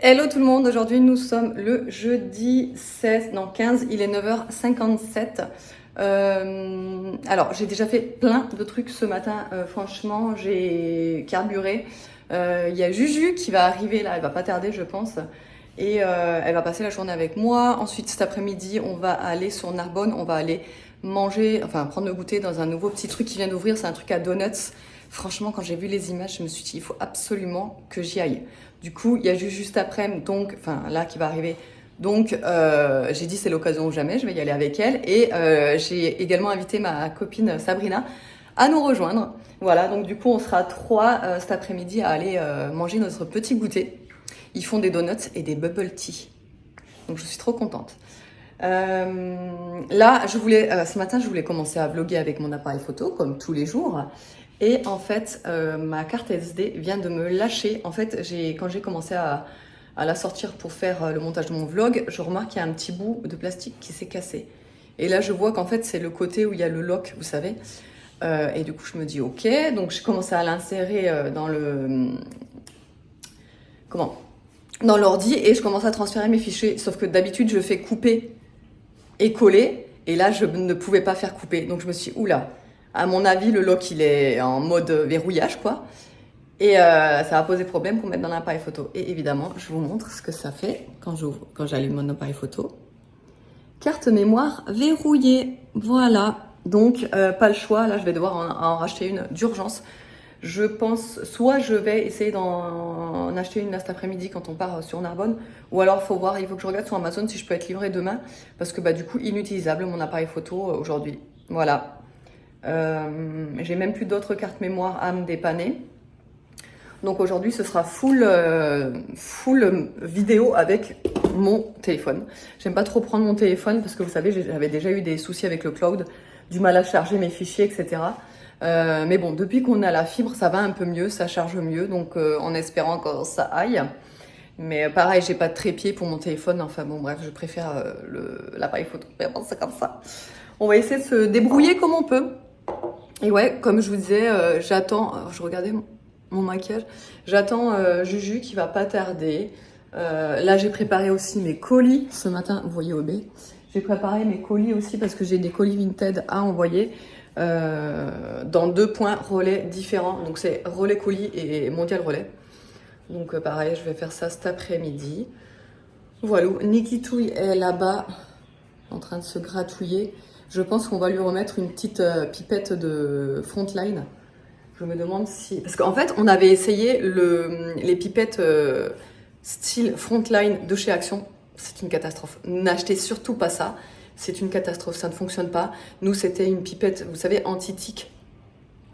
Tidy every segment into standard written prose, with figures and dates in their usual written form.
Hello tout le monde, aujourd'hui nous sommes le jeudi 15, il est 9h57. Alors j'ai déjà fait plein de trucs ce matin, franchement j'ai carburé. Il y a Juju qui va arriver là, elle va pas tarder je pense. Et elle va passer la journée avec moi. Ensuite cet après-midi on va aller sur Narbonne, on va aller manger, enfin prendre le goûter dans un nouveau petit truc qui vient d'ouvrir, c'est un truc à donuts. Franchement, quand j'ai vu les images, je me suis dit, il faut absolument que j'y aille. Du coup, il y a juste après, donc, enfin là qui va arriver. Donc, j'ai dit c'est l'occasion ou jamais, je vais y aller avec elle. Et j'ai également invité ma copine Sabrina à nous rejoindre. Voilà, donc du coup, on sera trois cet après-midi à aller manger notre petit goûter. Ils font des donuts et des bubble tea. Donc, je suis trop contente. Là, ce matin, je voulais commencer à vlogger avec mon appareil photo, comme tous les jours. Et en fait, ma carte SD vient de me lâcher. En fait, quand j'ai commencé à la sortir pour faire le montage de mon vlog, je remarque qu'il y a un petit bout de plastique qui s'est cassé. Et là, je vois qu'en fait, c'est le côté où il y a le lock, vous savez. Et du coup, je me dis OK. Donc, je commence à l'insérer dans l'ordi et je commence à transférer mes fichiers. Sauf que d'habitude, je fais couper et coller. Et là, je ne pouvais pas faire couper. Donc, je me suis dit, oula. À mon avis, le lock, il est en mode verrouillage, quoi. Et ça va poser problème pour mettre dans l'appareil photo. Et évidemment, je vous montre ce que ça fait quand j'allume mon appareil photo. Carte mémoire verrouillée. Voilà. Donc, pas le choix. Là, je vais devoir en racheter une d'urgence. Je pense, soit je vais essayer d'en acheter une là cet après-midi quand on part sur Narbonne, ou alors il faut que je regarde sur Amazon si je peux être livrée demain, parce que du coup, inutilisable mon appareil photo aujourd'hui. Voilà. J'ai même plus d'autres cartes mémoire à me dépanner. Donc aujourd'hui ce sera full vidéo avec mon téléphone. J'aime pas trop prendre mon téléphone parce que vous savez j'avais déjà eu des soucis avec le cloud, du mal à charger mes fichiers, etc. Mais bon, depuis qu'on a la fibre ça va un peu mieux, ça charge mieux, donc en espérant que ça aille. Mais pareil, j'ai pas de trépied pour mon téléphone, enfin bon bref, je préfère l'appareil photo, c'est comme ça. On va essayer de se débrouiller comme on peut. Et ouais, comme je vous disais, j'attends, je regardais mon maquillage, j'attends Juju qui va pas tarder. Là, j'ai préparé aussi mes colis ce matin, vous voyez OB. J'ai préparé mes colis aussi parce que j'ai des colis Vinted à envoyer dans 2 points relais différents. Donc c'est relais colis et mondial relais. Donc pareil, je vais faire ça cet après-midi. Voilà, Nikitouille est là-bas en train de se gratouiller. Je pense qu'on va lui remettre une petite pipette de Frontline. Je me demande si... Parce qu'en fait, on avait essayé les pipettes style Frontline de chez Action. C'est une catastrophe. N'achetez surtout pas ça. C'est une catastrophe, ça ne fonctionne pas. Nous, c'était une pipette, vous savez, anti-tic.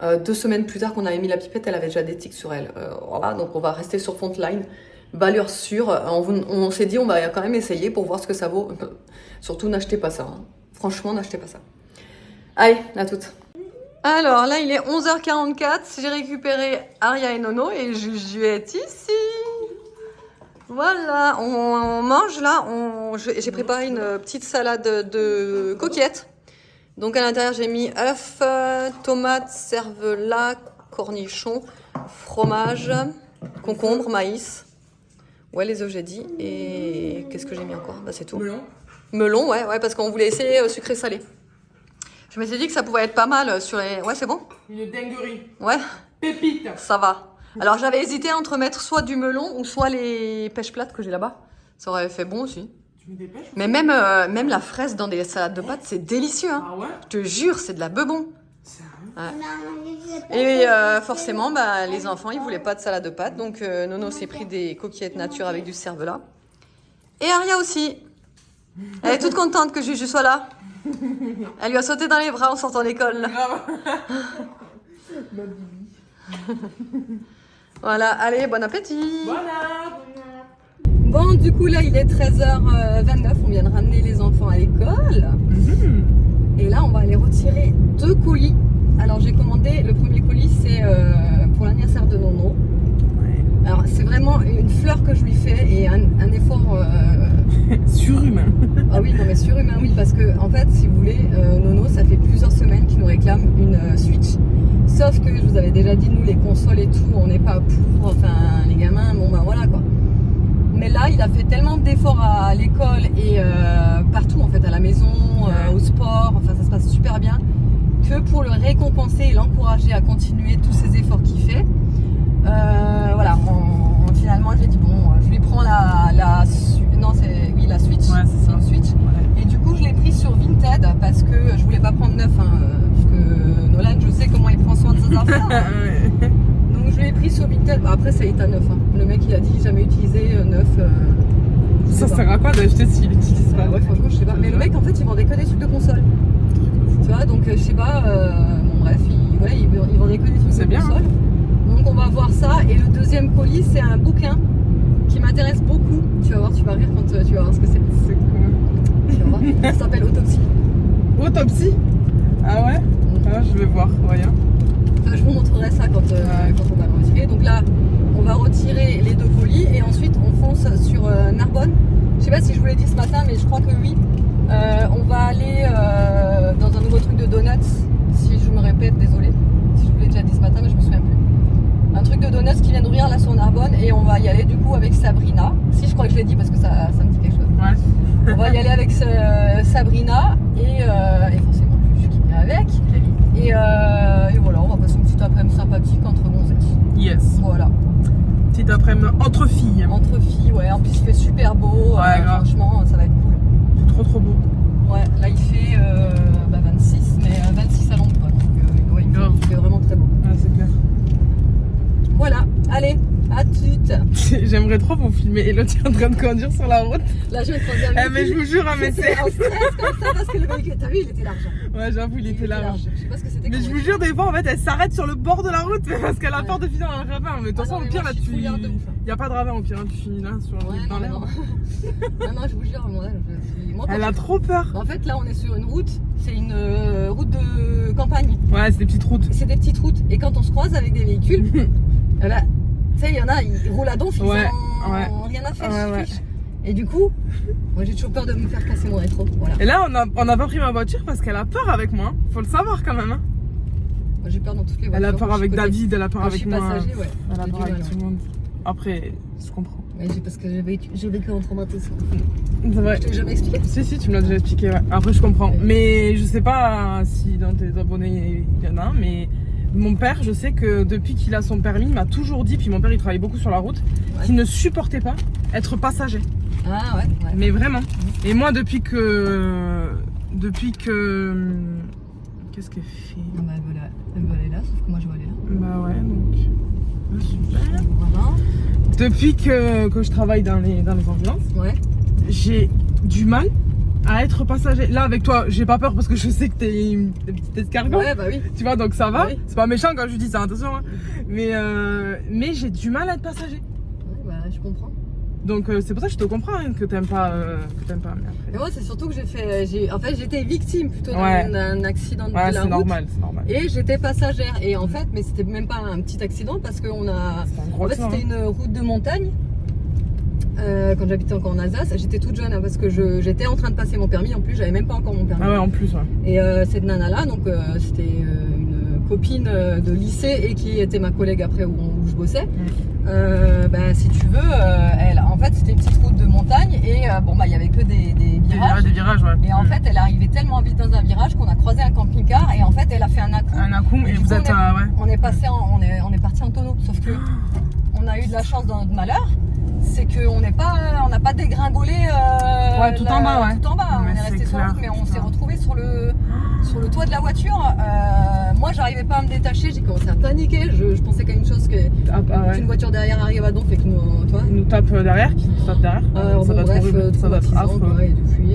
2 semaines plus tard qu'on avait mis la pipette, elle avait déjà des tics sur elle. Voilà, donc on va rester sur Frontline. Valeur sûre. On s'est dit, on va quand même essayer pour voir ce que ça vaut. Surtout, n'achetez pas ça. Hein. Franchement, n'achetez pas ça. Allez, à toutes. Alors là, il est 11h44. J'ai récupéré Aria et Nono et Juju est ici. Voilà, on mange là. J'ai préparé une petite salade de coquillettes. Donc à l'intérieur, j'ai mis œufs, tomates, cervelas, cornichons, fromage, concombre, maïs. Ouais, les œufs, j'ai dit. Et qu'est-ce que j'ai mis encore? C'est tout. Melon, ouais, parce qu'on voulait essayer sucré-salé. Je m'étais dit que ça pouvait être pas mal sur les... Ouais, c'est bon? Une dinguerie. Ouais. Pépite. Ça va. Alors, j'avais hésité entre mettre soit du melon ou soit les pêches plates que j'ai là-bas. Ça aurait fait bon aussi. Tu mets des pêches? Mais même la fraise dans des salades de pâtes, c'est délicieux. Hein. Ah ouais? Je te jure, c'est de la bebon. Sérieux? Ouais. Et forcément, les enfants, ils voulaient pas de salade de pâtes. Donc, Nono s'est pris des coquillettes nature avec du cervelas. Et Aria aussi. Elle est toute contente que Juju soit là. Elle lui a sauté dans les bras en sortant de l'école. Grave. Voilà, allez, bon appétit. Voilà. Bon, du coup, là, il est 13h29. On vient de ramener les enfants à l'école. Et là, on va aller retirer 2 colis. Alors, j'ai commandé, le premier colis, c'est pour l'anniversaire de Nono. Alors, c'est vraiment une fleur que je lui fais et un effort... surhumain. Ah oui, non mais surhumain, oui, parce que en fait, si vous voulez, Nono, ça fait plusieurs semaines qu'il nous réclame une Switch. Sauf que je vous avais déjà dit, nous, les consoles et tout, on n'est pas pour, enfin, les gamins, bon voilà quoi. Mais là, il a fait tellement d'efforts à l'école et partout en fait, à la maison, au sport, enfin ça se passe super bien, que pour le récompenser et l'encourager à continuer tous ces efforts qu'il fait, voilà, finalement j'ai dit bon, je lui prends la Switch, Ouais, c'est ça. une Switch, Ouais. et du coup je l'ai prise sur Vinted parce que je voulais pas prendre neuf, hein, parce que Nolan, je sais comment il prend soin de ses affaires. Ouais. Donc je l'ai pris sur Vinted. Bah, après, ça est à neuf. Hein. Le mec, il a dit jamais utilisé neuf. Je sais Ça pas. sert à quoi d'acheter s'il utilise pas? Ouais, franchement, je sais pas. Mais le mec, en fait, il vendait que des trucs de console. Tu vois, donc je sais pas. Bon, bref, il vendait que des trucs C'est de bien, console. Donc on va voir ça. Et le deuxième colis, c'est un bouquin qui m'intéresse beaucoup. Tu vas voir, tu vas rire quand tu vas voir ce que c'est. C'est quoi? Tu vas voir. Ça s'appelle Autopsie. Autopsie? Ah ouais? Ah, je vais voir, voyons. Enfin, je vous montrerai ça quand on va le retirer. Donc là, on va retirer les deux colis et ensuite on fonce sur Narbonne. Je sais pas si je vous l'ai dit ce matin, mais je crois que oui. On va aller dans un nouveau truc de donuts. Si je me répète, désolé. Si je vous l'ai déjà dit ce matin, mais je me souviens plus. Un truc de donuts qui vient d'ouvrir là sur Narbonne et on va y aller du coup avec Sabrina. Si je crois que je l'ai dit parce que ça me dit quelque chose. Ouais. On va y aller avec Sabrina et forcément Juju qui vient avec. Et voilà, on va passer une petite après-midi sympathique entre gonzesses. Yes. Voilà. Petite après-midi entre filles. Entre filles, ouais. En plus, il fait super beau. Ouais, grave. Franchement, ça va être cool. C'est trop trop beau. Ouais, là, il fait 26, mais 26 à l'ombre, quoi. Donc, ouais, il fait vraiment très beau. Ouais, c'est clair. Voilà, allez, à toutes. J'aimerais trop vous filmer Elodie en train de conduire sur la route. Là, je vais te conduire. Eh, mais je vous jure, hein, mais c'était c'est. un stress comme ça parce que le véhicule, t'as vu, il était large. Ouais, j'avoue, il était large. Je sais pas ce que c'était. Mais comme je vous voiture. jure, des fois, en fait, elle s'arrête sur le bord de la route parce qu'elle a peur de finir dans un ravin. Mais de toute façon, non, mais au pire, moi, là, je suis fouillarde de ouf, hein. Il n'y a pas de ravin, au pire, hein, tu finis là, sur Ouais, dans non, l'air. non. Non, je vous jure, moi, moi, Elle quand a trop peur. En fait, là, on est sur une route. C'est une route de campagne. Ouais, c'est des petites routes. C'est des petites routes. Et quand on se croise avec des véhicules, eh ben, tu sais, il y en a, ils roulent à donf, ils Ouais, ont ouais. rien à faire. Ouais, je ouais. fiche. Et du coup, moi, j'ai toujours peur de me faire casser mon rétro. Voilà. Et là, on a pas pris ma voiture parce qu'elle a peur avec moi. Faut le savoir quand même. Hein. Moi, j'ai peur dans toutes les voitures. Elle a peur avec Je suis David, elle a peur Quand avec je suis moi. passager, ouais. Elle a J'ai peur du avec mal, tout le monde. Après, je comprends. ouais. Mais parce que j'ai vécu en traumatisme. C'est vrai. Je t'ai jamais expliqué. Si, tu me l'as déjà expliqué. Ouais. Après, je comprends. Ouais. Mais je sais pas si dans tes abonnés il y en a un, mais mon père, je sais que depuis qu'il a son permis, il m'a toujours dit, puis mon père il travaille beaucoup sur la route, Ouais. qu'il ne supportait pas être passager. Ah ouais, ouais. Mais vraiment. Et moi, depuis que. Qu'est-ce qu'elle fait? Ah bah, elle veut aller là, sauf que moi, je veux aller là. Bah ouais, donc. Ah, super. Voilà. Depuis que je travaille dans les ambulances, Ouais. j'ai du mal à être passager. Là, avec toi, j'ai pas peur parce que je sais que t'es une petite escargot. Ouais, bah oui. Tu vois, donc ça va. Oui. C'est pas méchant quand je dis ça, attention. Hein. Mais j'ai du mal à être passager. Ouais, bah, je comprends. Donc c'est pour ça que je te comprends hein, que t'aimes pas. Mais Et après... moi, c'est surtout que j'étais victime plutôt Ouais. d'un accident de Ouais, la c'est route. normal, c'est normal. Et j'étais passagère. Et en fait, mais c'était même pas un petit accident parce qu'on a. C'est un gros En fait, accident, c'était une route de montagne. Quand j'habitais encore en Alsace, j'étais toute jeune hein, parce que j'étais en train de passer mon permis. En plus, j'avais même pas encore mon permis. Ah ouais, en plus, ouais. Et cette nana-là, donc c'était une copine de lycée et qui était ma collègue après où je bossais. Bah, si tu veux, en fait, c'était une petite route de montagne et bon, bah, il y avait que des virages. Des virages, ouais. Et en fait, elle arrivait tellement vite dans un virage qu'on a croisé un camping-car et en fait, elle a fait un à-coup. Un accoum, et du vous coup, êtes. Ouais. on est parti en tonneau. Sauf que on a eu de la chance dans notre malheur, c'est qu'on n'a pas dégringolé. Ouais, tout en bas, ouais. Tout en bas. Mais On est c'est resté sur la clair, route, mais on s'est putain. retrouvé sur le toit de la voiture. Moi, j'arrivais pas à me détacher. J'ai commencé à paniquer. Je pensais qu'à une chose qu'une voiture derrière arrive à donf et que nous, toi. Il nous tape derrière, qui nous tape derrière. Alors, ça bon, doit être bref, horrible, ça doit être traumatisant, affreux. quoi, et depuis,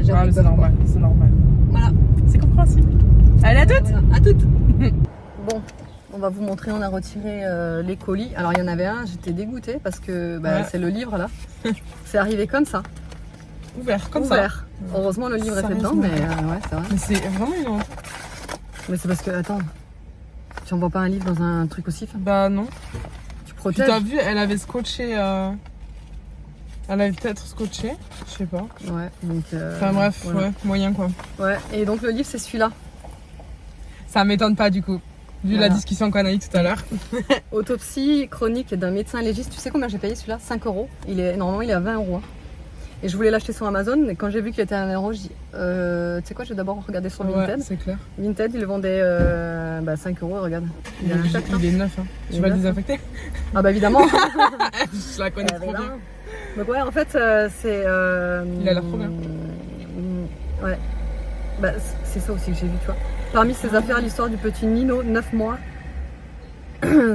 j'ai Ouais, un peu mais c'est peur, normal, quoi. c'est normal. Voilà. C'est compréhensible. Allez, à toutes. Voilà. À toutes. Bon, on va vous montrer, on a retiré les colis. Alors il y en avait un, j'étais dégoûtée parce que Ouais. c'est le livre là. C'est arrivé comme ça, Ouvert, comme ouvert. Heureusement le livre est fait dedans, mais ouais c'est vrai. ça. Mais c'est vraiment une honte. Mais c'est parce que, attends, tu envoies pas un livre dans un truc aussi fin. Bah non. Tu Tu protèges. t'as vu, elle avait scotché. Elle avait peut-être scotché, je sais pas. Ouais, donc. Enfin bref, voilà. ouais, moyen quoi. Ouais, et donc le livre c'est celui-là. Ça m'étonne pas du coup. Vu Voilà. la discussion qu'on a eue tout à l'heure. Autopsie chronique d'un médecin légiste. Tu sais combien j'ai payé celui-là? 5 €. Normalement, il est à 20 €. Hein. Et je voulais l'acheter sur Amazon. Et quand j'ai vu qu'il était à 1 €, je dis tu sais quoi, je vais d'abord regarder sur Vinted. Ouais, c'est clair. Vinted, il le vendait 5 €. Regarde. Il, a un choc, hein. Il est neuf. Hein. Il Tu vas est le neuf, désinfecter? Ah, bah évidemment. Je la connais trop bien. Évidemment. Donc, ouais, en fait, c'est. Il a l'air trop bien. Ouais. Bah, c'est ça aussi que j'ai vu, tu vois. Parmi ses affaires, l'histoire du petit Nino, 9 mois.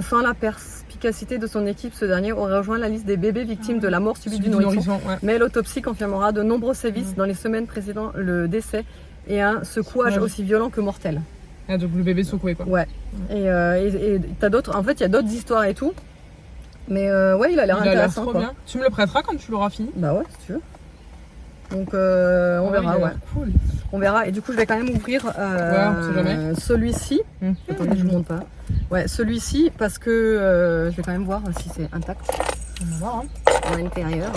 Sans la perspicacité de son équipe, ce dernier aurait rejoint la liste des bébés victimes de la mort subie du nourrisson. Ouais. Mais l'autopsie confirmera de nombreux sévices dans les semaines précédant le décès et un secouage aussi violent que mortel. Ah, donc le bébé secoué quoi. Ouais. Et t'as d'autres. En fait, il y a d'autres histoires et tout. Mais ouais, il a l'air Il a l'air intéressant. trop Quoi. bien. Tu me le prêteras quand tu l'auras fini? Bah ouais, si tu veux. Donc on verra, il a ouais. l'air cool. On verra. Et du coup, je vais quand même ouvrir on sait jamais. celui-ci. Attendez, je vous montre pas. Ouais, celui-ci parce que je vais quand même voir si c'est intact On va voir. Hein. à l'intérieur.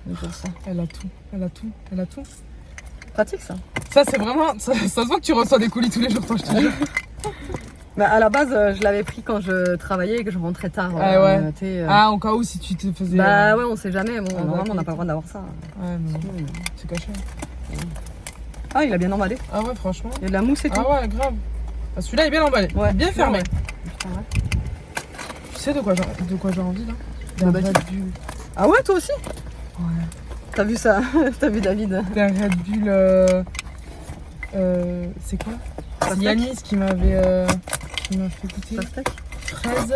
Donc, pour ça. Elle a tout. Elle a tout. Elle a tout. Pratique ça. Ça c'est vraiment. Ça se voit que tu reçois des colis tous les jours, toi, je te jure. Bah, à la base, je l'avais pris quand je travaillais et que je rentrais tard. Ah ouais. T'sais, Ah, au cas où si tu te faisais. bah ouais, on sait jamais. Bon, normalement, ok. on n'a pas le droit d'avoir ça. Ouais, non. C'est caché. Ah, il a bien emballé. Ah ouais, franchement. Il y a de la mousse et tout. Ah ouais, grave. Ah, celui-là est bien emballé. Ouais. Bien fermé. Ouais. Putain, ouais. Tu sais de quoi j'ai envie là? Bah, D'un bah, Red Bull. Ah ouais, toi aussi? Ouais. T'as vu ça? T'as vu David? D'un Red Bull. C'est quoi? C'est Yanis qui m'a fait goûter. Pastèque. Fraise,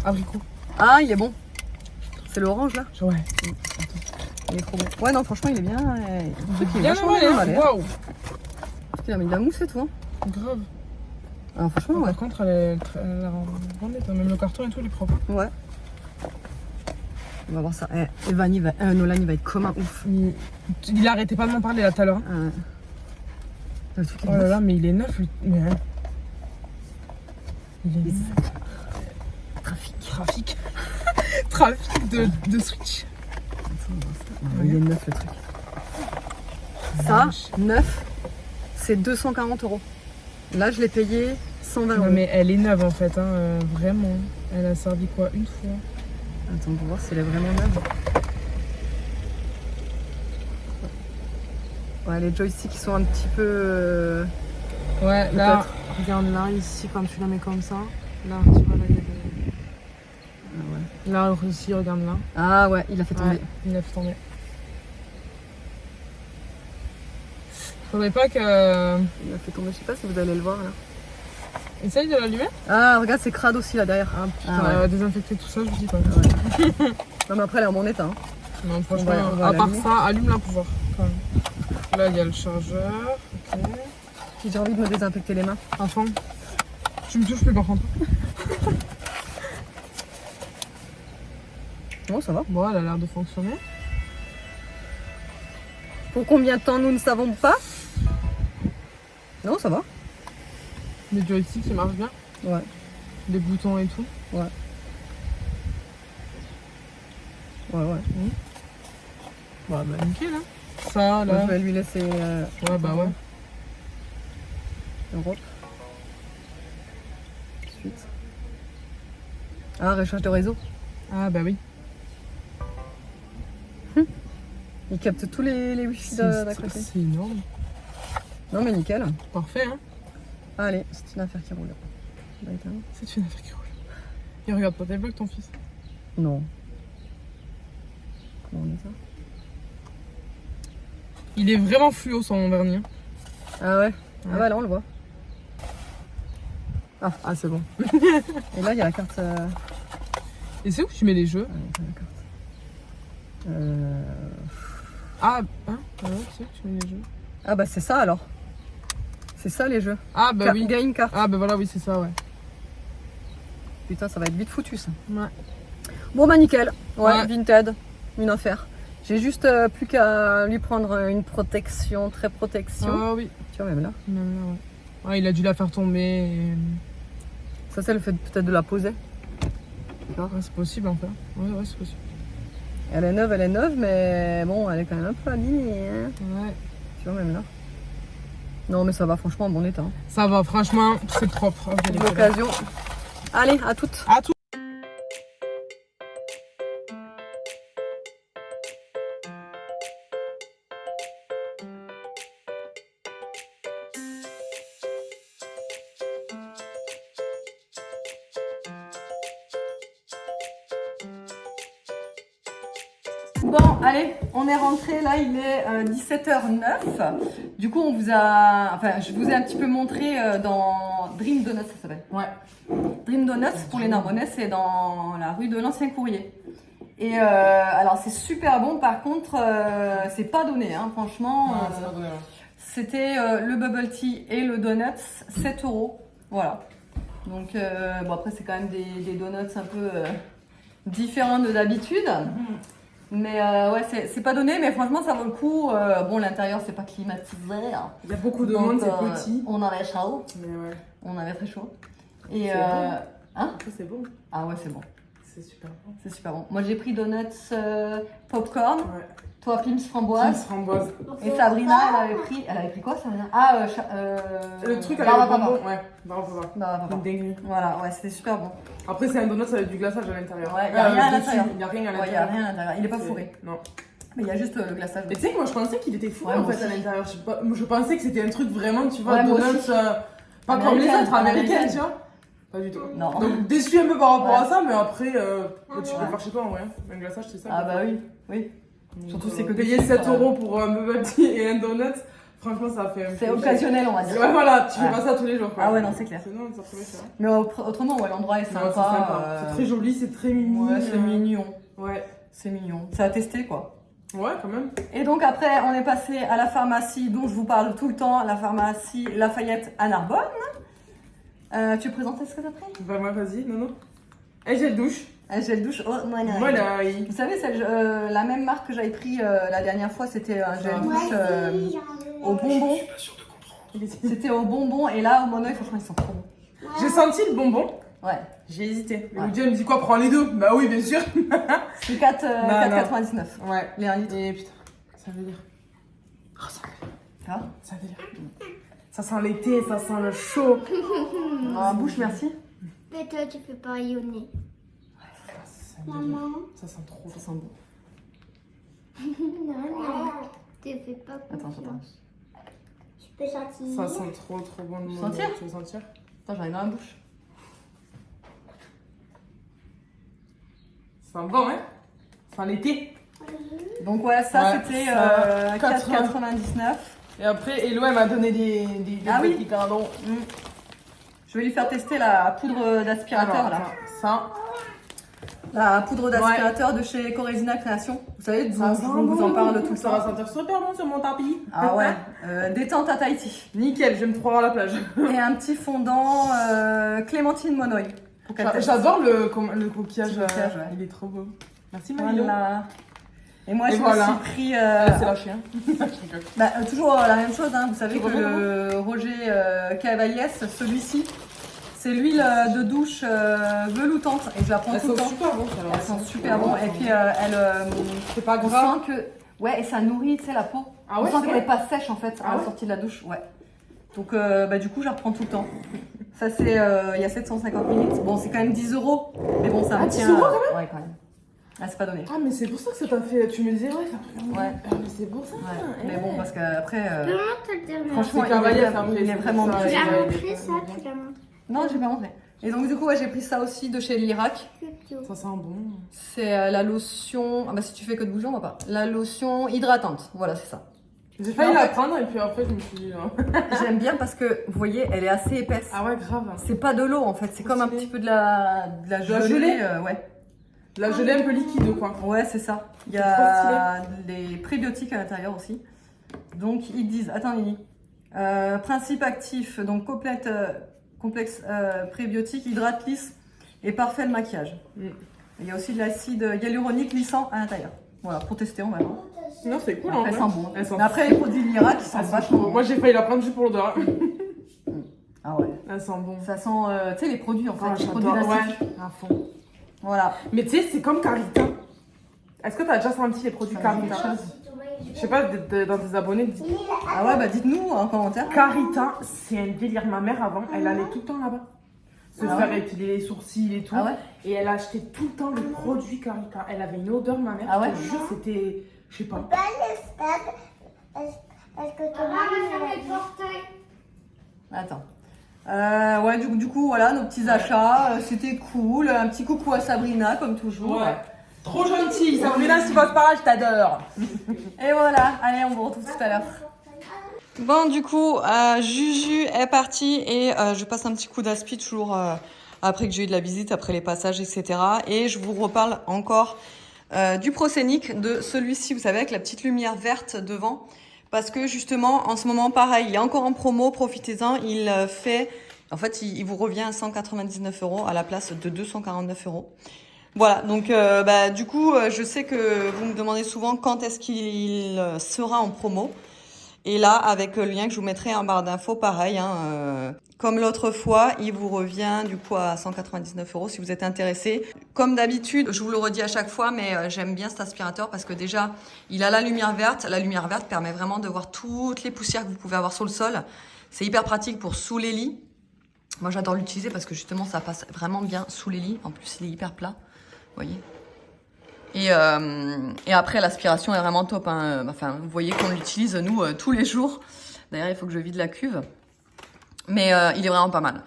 abricot. Ah, il est bon. C'est l'orange là? Ouais. Il est trop bon. Ouais, non, franchement, il est bien. Le truc, il est Bien vachement bien emballé. emballé. Waouh. Il a mis de la mousse et tout. Hein. Grave. Ah, franchement, ouais. Par contre, elle a rendu nette. Même le carton et tout, il est propre. Ouais. On va voir ça. Evan, Nolan, il va être comme un ouf. Il arrêtait pas de m'en parler là tout à l'heure. Hein. Le truc est Oh là neuf. là, mais il est neuf. Mais, hein. Il est neuf. Trafic. Trafic de Switch. Il est neuf le truc. Ça, neuf, c'est 240 €. Là, je l'ai payé 120 Non €. mais elle est neuve en fait, hein, vraiment. Elle a servi quoi? Une fois? Attends, pour voir si elle est vraiment neuve. Ouais, les joysticks, ils sont un petit peu... Ouais, là, Peut-être. regarde là, ici, quand tu la mets comme ça. Là, tu vois, là, il y a des... Là aussi, regarde là. Ah ouais, il a fait tomber. Ouais, il a fait tomber. Faudrait pas que... Il a fait tomber, je sais pas si vous allez le voir là. Essaye de l'allumer. Ah, regarde, c'est crade aussi là derrière. Ah putain, Ah ouais. désinfecter tout ça, je vous dis pas. Non, mais après, elle est en bon état. Hein. Non, franchement, On va à part l'allumer. ça, allume-la pour voir. Quand même. Là, il y a le chargeur. Ok. J'ai envie de me désinfecter les mains. Enfant, tu me touches plus par contre. Bon, ça va. Bon, elle a l'air de fonctionner. Pour combien de temps, nous ne savons pas. Non, ça va. Les joysticks, ils marchent bien. Ouais. Les boutons et tout. Ouais. Ouais, ouais. Bah, nickel, hein. Ça, Moi, là. je vais lui laisser Ouais, bah ouais. Europe. Ensuite. Ah, recherche de réseau. Ah, bah oui. Il capte tous les wifi d'à côté. C'est énorme. Non, mais nickel. Parfait, hein. Allez, c'est une affaire qui roule. Bah, éteindre. C'est une affaire qui roule. Il regarde pas tes vlogs, ton fils. Non. Comment on est ça? Il est vraiment fluo son vernis. Ah ouais. Ah bah là, on le voit. Ah, c'est bon. Et là, il y a la carte. Et c'est où tu mets les jeux? La carte. Ah, hein? Ah ouais, c'est où tu mets les jeux? Ah bah c'est ça alors. C'est ça les jeux. Ah, bah oui. Game carte. Ah, bah voilà, oui, c'est ça, ouais. Putain, ça va être vite foutu ça. Ouais. Bon bah nickel. Ouais, Ouais. Vinted, une affaire. J'ai juste plus qu'à lui prendre une protection, très protection. Ah oui. Tu vois, même là. Même là, ouais. Ouais, il a dû la faire tomber. Et... Ça, c'est le fait peut-être de la poser. Ouais, c'est possible en fait. Ouais, c'est possible. Elle est neuve, mais bon, elle est quand même un peu abîmée. Hein. Ouais. Tu vois, même là. Non, mais ça va, franchement, en bon état. Hein. Ça va, franchement, c'est propre. L'occasion. Allez, à toutes. À tout. Bon, allez, on est rentré, là il est 17h09. Du coup, je vous ai un petit peu montré dans Dream Donuts, ça s'appelle. Ouais. Dream Donuts, pour les Narbonnais, c'est dans la rue de l'Ancien Courrier. Et alors, c'est super bon, par contre, c'est pas donné, hein, franchement. C'est pas donné, ouais. C'était le bubble tea et le donuts, 7 €. Voilà. Donc, bon, après, c'est quand même des donuts un peu différents de d'habitude. Mais ouais, c'est pas donné, mais franchement, ça vaut le coup. Bon, l'intérieur, c'est pas climatisé. Hein. Il y a beaucoup de Donc, monde, c'est petit. On avait chaud. Mais ouais. On avait très chaud. Et C'est bon. hein? Ça, c'est bon. Ah ouais, c'est bon. C'est super bon. C'est super bon. Moi, j'ai pris donuts popcorn. Ouais. Toi, Pims framboise. Petite framboise. Et Sabrina, elle avait pris quoi, Sabrina? Ah, Le truc avec Barbapapa. le bonbon. Ouais, Barbapapa. Barbapapa. Une dinguerie. Voilà, ouais, c'était super bon. Après, c'est un donut avec du glaçage à l'intérieur. Ouais, y a rien à l'intérieur. Il y a rien à Ouais, il y a l'intérieur. rien à l'intérieur. Il est pas fourré. Non. Mais il y a juste le glaçage. Et tu sais que moi, je pensais qu'il était fourré Ouais, en moi fait à aussi. l'intérieur. Je pensais que c'était un truc vraiment, tu vois, Ouais, moi donuts, aussi. pas comme les Américaine, autres américaines, américaine. tu vois. Pas du tout. Non. Donc déçu un peu par rapport Ouais. à ça, mais après, tu peux Ouais. faire chez toi en vrai. Un glaçage, c'est ça. Ah bah oui, oui. Donc, Surtout, c'est que payer du 7 sucre, € pour un bubble tea et un donut, franchement, ça fait un C'est peu occasionnel, on va cher. dire. Ouais, voilà, tu Ouais. fais pas ça tous les jours. Quoi. Ah ouais, non, c'est clair. Sinon, ça pourrait faire. Mais autrement, ouais, l'endroit est Non, sympa. c'est sympa. C'est très joli, c'est très mignon. Ouais, c'est mignon. Ouais. C'est mignon. C'est à tester, quoi. Ouais, quand même. Et donc après, on est passé à la pharmacie dont je vous parle tout le temps, la pharmacie Lafayette à Narbonne. Tu veux présenter ce que t'as pris? Bah, moi, vas-y, non. Et gel douche. Un gel douche. Oh, voilà. Voilà. Vous savez, la même marque que j'avais pris la dernière fois, c'était un gel douche au bonbon. C'était au bonbon et là, au monoeil, franchement, ils sont trop bons. J'ai senti le bonbon. Ouais. J'ai hésité. Mais Ouais. Dieu me dit quoi? Prends les deux. Bah oui, bien sûr. C'est 4,99. Ouais. Les 1 litre. Et putain, ça veut dire. Oh, Ah, ça veut dire. Ça sent l'été, ça sent le chaud. en bouche, merci. Mais toi, tu peux pas rayonner. Maman. Ça sent trop. Ça sent bon. Non, tu fais pas Attends. Je peux sentir. Ça sent trop bon le moment. Sentir? Tu veux sentir? Attends, j'en ai dans la bouche. Ça sent bon, hein? Ça sent l'été. Donc ouais, ça Ouais, c'était ça, 4,99. Et après, Hello, elle m'a donné des Ah oui. petits cardons. Je vais lui faire tester la poudre d'aspirateur Alors, là. attends, ça. La poudre d'aspirateur de chez Corésina Création. Vous savez, Ça on sent vous en parle tout le Ça va temps. sentir super bon sur mon tapis. Ah ouais, détente à Tahiti. Nickel, je vais me trouver à la plage. Et un petit fondant Clémentine Monoï. Pour qu'elle teste. J'adore le coquillage. Petit coquillage, ouais. Il est trop beau. Merci Marie. Voilà. Et moi, Et je me voilà. suis pris C'est lâché. Hein. Je rigole. toujours la même chose. Hein. Vous savez Tu que remets, le Roger Cavaliès, celui-ci, c'est l'huile de douche veloutante. Et je la prends Elles tout le sont temps. super bon. alors. Elles sont super bon. Et puis, C'est pas on gras. sent que. Ouais, et ça nourrit, tu sais, la peau. Ah on ouais, sent c'est qu'elle vrai n'est pas sèche en fait à Ah la ouais sortie de la douche. Ouais. Donc, du coup, je la reprends tout le temps. Ça, c'est. Il y a 750 ml. Bon, c'est quand même 10 €. Mais bon, ça me 10 tient. € quand Ouais, quand même. Ah, c'est pas donné. Ah, mais c'est pour ça que ça t'a fait. Tu me disais, ouais, ça fait. Ouais. Ah, mais c'est pour ça. Ouais. Mais bon, parce qu'après. Comment te le dire? Franchement, C'est Cavalier, ça me il est fait vraiment ça. bien. Tu l'as Ouais, montré ça, tu l'as montré. Non, j'ai pas montré. Et donc, du coup, ouais, j'ai pris ça aussi de chez l'Irak. Ça sent bon. C'est la lotion. Ah, bah, si tu fais que de bouger, on va pas. La lotion hydratante. Voilà, c'est ça. J'ai failli Mais en la fait- prendre et puis après, je me suis dit. Non. J'aime bien parce que, vous voyez, elle est assez épaisse. Ah ouais, grave. C'est pas de l'eau en fait, c'est Trop comme un stylé. petit peu de la la gelée. gelée Ouais, La gelée un peu liquide, quoi. ouais c'est ça. Il y C'est a les prébiotiques à l'intérieur aussi. Donc ils disent, attends Lily, principe actif, donc complexe prébiotique, hydrate, lisse et parfait le maquillage. Mm. Il y a aussi de l'acide hyaluronique lissant à l'intérieur. Voilà, pour tester, on va voir. Non, c'est cool. Après, en elles vrai. sont bon. Elles sont Mais après, les produits Lyra qui sont Elles sont vachement trop- bons. Moi, j'ai failli la prendre juste pour l'odeur. Ah ouais. Elles sont bon. Ça sent, tu sais, les produits en fait, Ah, les produits j'adore. d'institut. Ouais, à fond. Voilà. Mais tu sais, c'est comme Carita. Est-ce que t'as déjà senti les produits Ça me dit Carita? quelque chose. Je sais pas, dans tes abonnés, dites Ah ouais, bah dites-nous en commentaire. Carita, c'est un délire. Ma mère, avant, elle allait tout le temps là-bas. Se Ah faire ouais épiler les sourcils et tout. Ah ouais? Et elle achetait tout le temps le produit Carita. Elle avait une odeur, ma mère. Ah ouais? Je te jure, c'était. Je sais pas. Pas le stade. Parce que ton Attends. Ouais, du coup, voilà, nos petits achats, c'était cool. Un petit coucou à Sabrina, comme toujours. Ouais. Trop gentille. Sabrina, si tu passes par là, je t'adore. Et voilà, allez, on vous retrouve tout à l'heure. Bon, du coup, Juju est partie et je passe un petit coup d'aspi toujours après que j'ai eu de la visite, après les passages, etc. Et je vous reparle encore du Proscenic, de celui-ci, vous savez, avec la petite lumière verte devant. Parce que justement, en ce moment, pareil, il est encore en promo, profitez-en. Il fait, en fait, il vous revient à 199 € à la place de 249 €. Voilà, donc du coup, je sais que vous me demandez souvent quand est-ce qu'il sera en promo. Et là, avec le lien que je vous mettrai en barre d'infos, pareil, comme l'autre fois, il vous revient du coup à 199 € si vous êtes intéressé. Comme d'habitude, je vous le redis à chaque fois, mais j'aime bien cet aspirateur parce que déjà, il a la lumière verte. La lumière verte permet vraiment de voir toutes les poussières que vous pouvez avoir sur le sol. C'est hyper pratique pour sous les lits. Moi, j'adore l'utiliser parce que justement, ça passe vraiment bien sous les lits. En plus, il est hyper plat, vous voyez. Et après, l'aspiration est vraiment top. Hein. Enfin, vous voyez qu'on l'utilise, nous, tous les jours. D'ailleurs, il faut que je vide la cuve. Mais il est vraiment pas mal.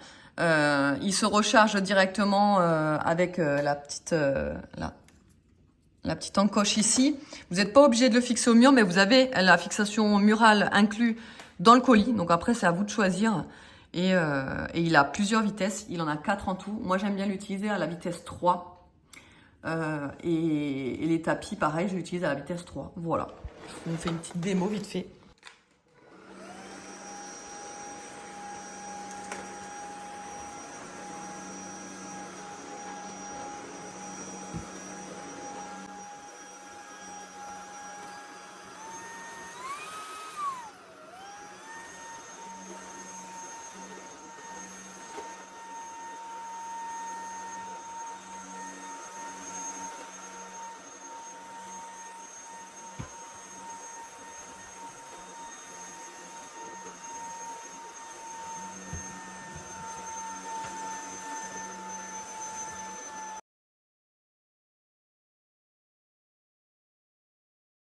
Il se recharge directement avec la petite encoche ici. Vous n'êtes pas obligé de le fixer au mur, mais vous avez la fixation murale inclus dans le colis. Donc après, c'est à vous de choisir. Et il a plusieurs vitesses. Il en a 4 en tout. Moi, j'aime bien l'utiliser à la vitesse 3. Et les tapis, pareil, je l'utilise à la vitesse 3. Voilà. Je vous fais une petite démo vite fait.